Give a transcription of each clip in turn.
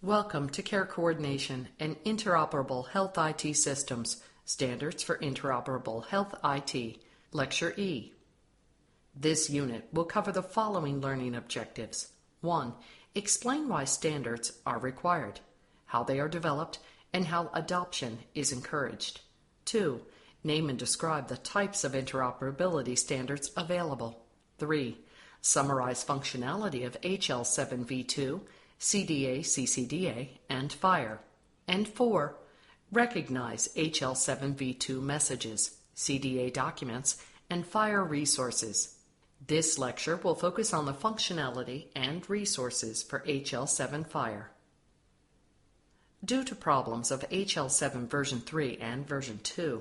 Welcome to Care Coordination and Interoperable Health IT Systems, Standards for Interoperable Health IT, Lecture E. This unit will cover the following learning objectives. 1. Explain why standards are required, how they are developed, and how adoption is encouraged. 2. Name and describe the types of interoperability standards available. 3. Summarize functionality of HL7 V2, CDA, CCDA, and FHIR. And 4. Recognize HL7 V2 messages, CDA documents, and FHIR resources. This lecture will focus on the functionality and resources for HL7 FHIR. Due to problems of HL7 version 3 and version 2,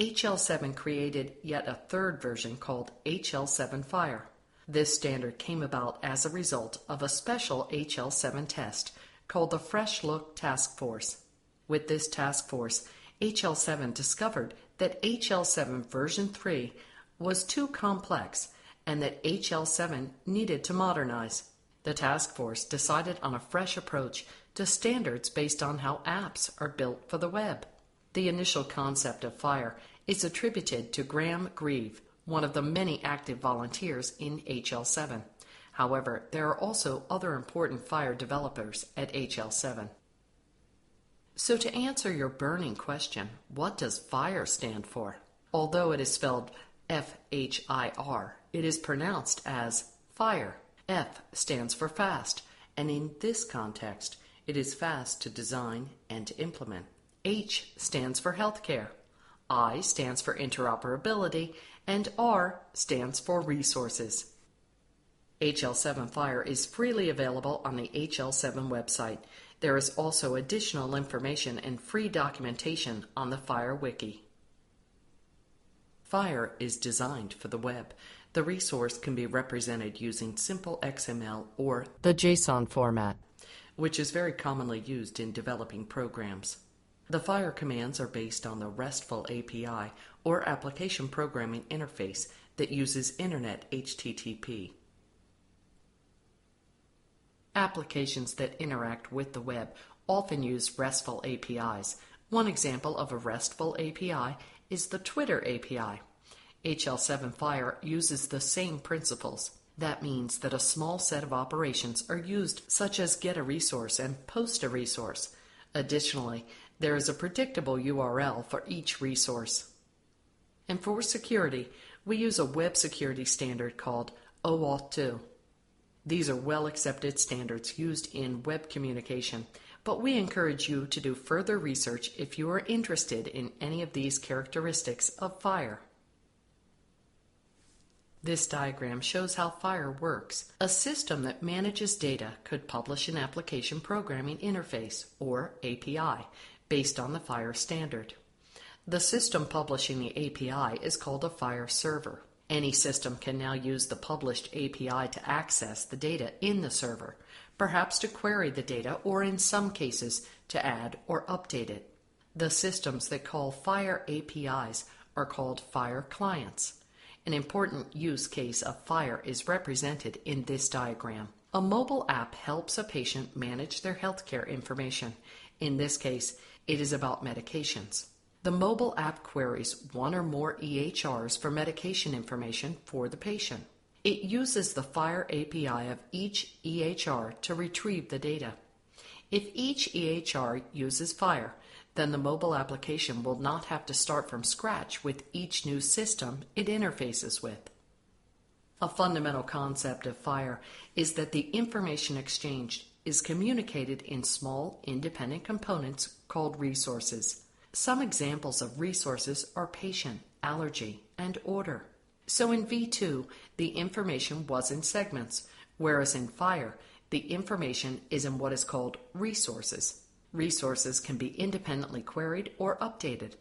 HL7 created yet a third version called HL7 FHIR. This standard came about as a result of a special HL7 test called the Fresh Look Task Force. With this task force, HL7 discovered that HL7 version 3 was too complex and that HL7 needed to modernize. The task force decided on a fresh approach to standards based on how apps are built for the web. The initial concept of FHIR is attributed to Graham Grieve, one of the many active volunteers in HL7. However, there are also other important FHIR developers at HL7. So to answer your burning question, what does FHIR stand for? Although it is spelled FHIR, it is pronounced as FHIR. F stands for fast, and in this context, it is fast to design and to implement. H stands for healthcare. I stands for interoperability, and R stands for resources. HL7 FHIR is freely available on the HL7 website. There is also additional information and free documentation on the FHIR Wiki. FHIR is designed for the web. The resource can be represented using simple XML or the JSON format, which is very commonly used in developing programs. The FHIR commands are based on the RESTful API or Application Programming Interface that uses Internet HTTP. Applications that interact with the web often use RESTful APIs. One example of a RESTful API is the Twitter API. HL7 FHIR uses the same principles. That means that a small set of operations are used, such as get a resource and post a resource. Additionally, there is a predictable URL for each resource. And for security, we use a web security standard called OAuth 2. These are well-accepted standards used in web communication, but we encourage you to do further research if you are interested in any of these characteristics of FHIR. This diagram shows how FHIR works. A system that manages data could publish an application programming interface, or API, based on the FHIR standard. The system publishing the API is called a FHIR server. Any system can now use the published API to access the data in the server, perhaps to query the data or in some cases to add or update it. The systems that call FHIR APIs are called FHIR clients. An important use case of FHIR is represented in this diagram. A mobile app helps a patient manage their healthcare information. In this case, it is about medications. The mobile app queries one or more EHRs for medication information for the patient. It uses the FHIR API of each EHR to retrieve the data. If each EHR uses FHIR, then the mobile application will not have to start from scratch with each new system it interfaces with. A fundamental concept of FHIR is that the information exchanged is communicated in small, independent components called resources. Some examples of resources are patient, allergy, and order. So in V2, the information was in segments, whereas in FHIR, the information is in what is called resources. Resources can be independently queried or updated.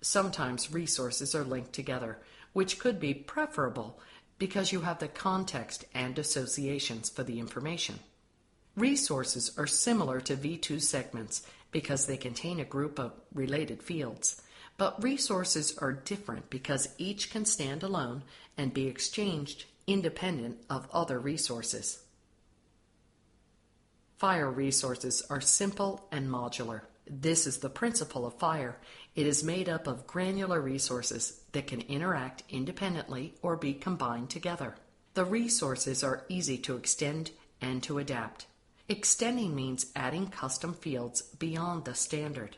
Sometimes resources are linked together, which could be preferable because you have the context and associations for the information. Resources are similar to V2 segments because they contain a group of related fields, but resources are different because each can stand alone and be exchanged independent of other resources. FHIR resources are simple and modular. This is the principle of FHIR. It is made up of granular resources that can interact independently or be combined together. The resources are easy to extend and to adapt. Extending means adding custom fields beyond the standard.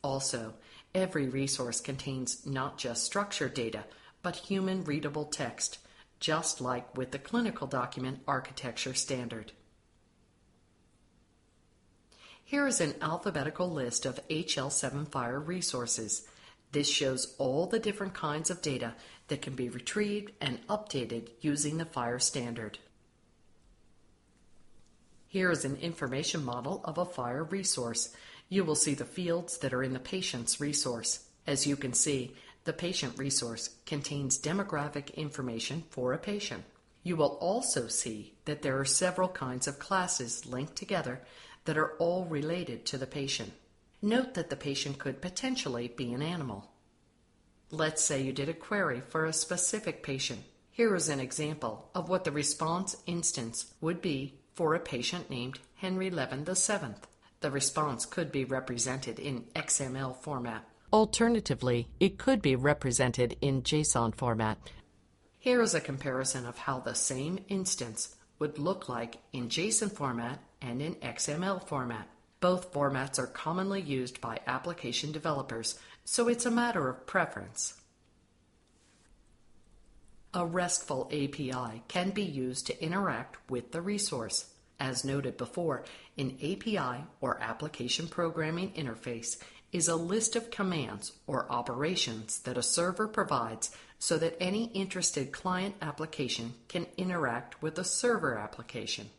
Also, every resource contains not just structured data, but human-readable text, just like with the clinical document architecture standard. Here is an alphabetical list of HL7 FHIR resources. This shows all the different kinds of data that can be retrieved and updated using the FHIR standard. Here is an information model of a FHIR resource. You will see the fields that are in the patient's resource. As you can see, the patient resource contains demographic information for a patient. You will also see that there are several kinds of classes linked together that are all related to the patient. Note that the patient could potentially be an animal. Let's say you did a query for a specific patient. Here is an example of what the response instance would be for a patient named Henry Levin VII. The response could be represented in XML format. Alternatively, it could be represented in JSON format. Here is a comparison of how the same instance would look like in JSON format and in XML format. Both formats are commonly used by application developers, so it's a matter of preference. A RESTful API can be used to interact with the resource. As noted before, an API, or Application Programming Interface, is a list of commands or operations that a server provides so that any interested client application can interact with a server application.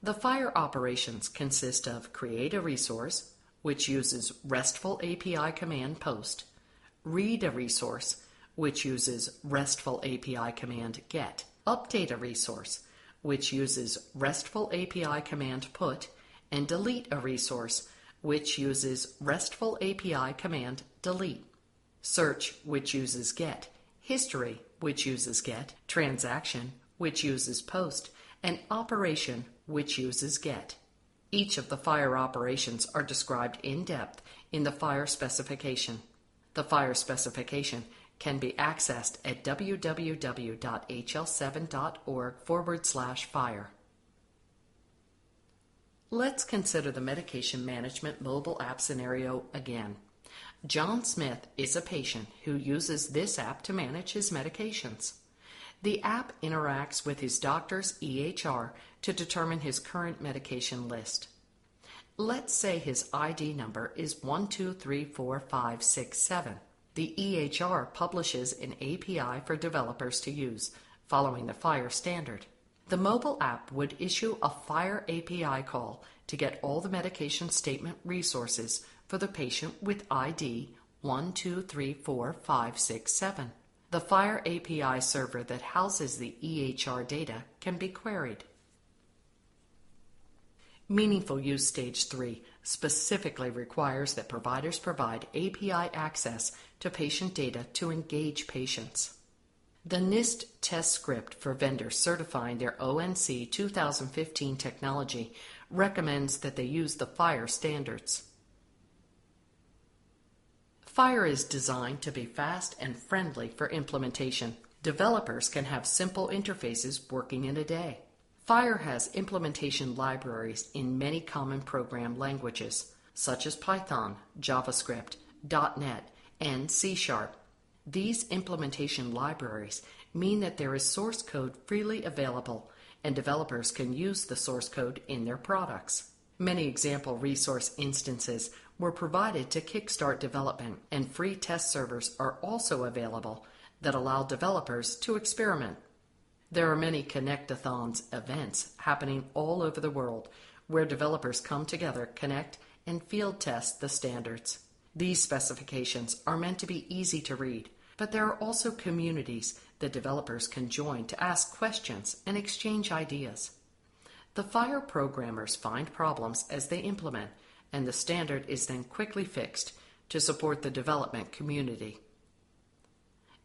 The FHIR operations consist of create a resource, which uses RESTful API command POST, read a resource, which uses RESTful API command GET, update a resource, which uses RESTful API command PUT, and delete a resource, which uses RESTful API command delete. Search, which uses GET, history, which uses GET, transaction, which uses POST, and operation, which uses GET. Each of the FHIR operations are described in depth in the FHIR specification. The FHIR specification can be accessed at www.hl7.org/FHIR. Let's consider the medication management mobile app scenario again. John Smith is a patient who uses this app to manage his medications. The app interacts with his doctor's EHR to determine his current medication list. Let's say his ID number is 1234567. The EHR publishes an API for developers to use, following the FHIR standard. The mobile app would issue a FHIR API call to get all the medication statement resources for the patient with ID 1234567. The FHIR API server that houses the EHR data can be queried. Meaningful Use Stage 3 specifically requires that providers provide API access to patient data to engage patients. The NIST test script for vendors certifying their ONC 2015 technology recommends that they use the FHIR standards. FHIR is designed to be fast and friendly for implementation. Developers can have simple interfaces working in a day. FHIR has implementation libraries in many common program languages, such as Python, JavaScript, .NET, and C#. These implementation libraries mean that there is source code freely available, and developers can use the source code in their products. Many example resource instances were provided to kickstart development, and free test servers are also available that allow developers to experiment. There are many Connectathons events happening all over the world where developers come together, connect, and field test the standards. These specifications are meant to be easy to read, but there are also communities that developers can join to ask questions and exchange ideas. The FHIR programmers find problems as they implement, and the standard is then quickly fixed to support the development community.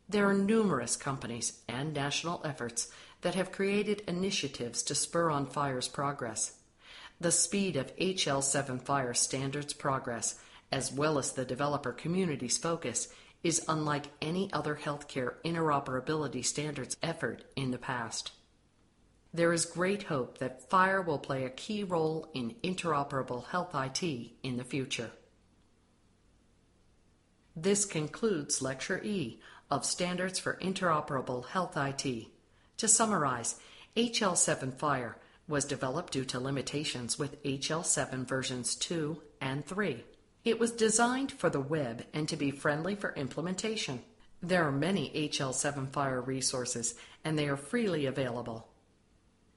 There are numerous companies and national efforts that have created initiatives to spur on FHIR's progress. The speed of HL7 FHIR standards progress, as well as the developer community's focus, is unlike any other healthcare interoperability standards effort in the past. There is great hope that FHIR will play a key role in interoperable health IT in the future. This concludes Lecture E of Standards for Interoperable Health IT. To summarize, HL7 FHIR was developed due to limitations with HL7 versions 2 and 3. It was designed for the web and to be friendly for implementation. There are many HL7 FHIR resources, and they are freely available.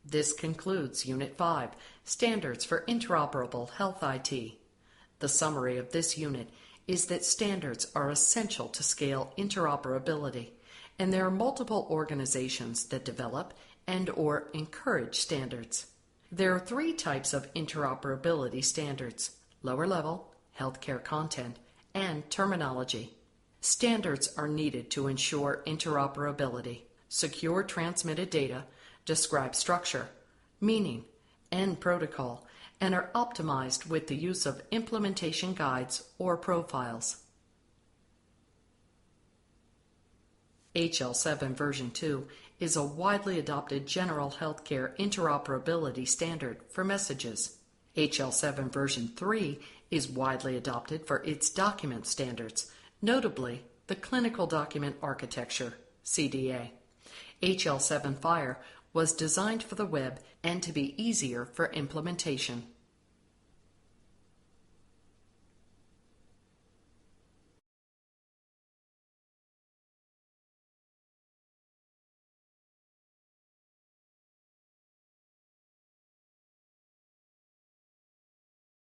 This concludes Unit 5, Standards for Interoperable Health IT. The summary of this unit is that standards are essential to scale interoperability, and there are multiple organizations that develop and/or encourage standards. There are 3 types of interoperability standards: lower level, healthcare content, and terminology. Standards are needed to ensure interoperability, secure transmitted data, describe structure, meaning, and protocol, and are optimized with the use of implementation guides or profiles. HL7 version 2 is a widely adopted general healthcare interoperability standard for messages. HL7 version 3 is widely adopted for its document standards, notably the Clinical Document Architecture, CCDA. HL7 FHIR was designed for the web and to be easier for implementation.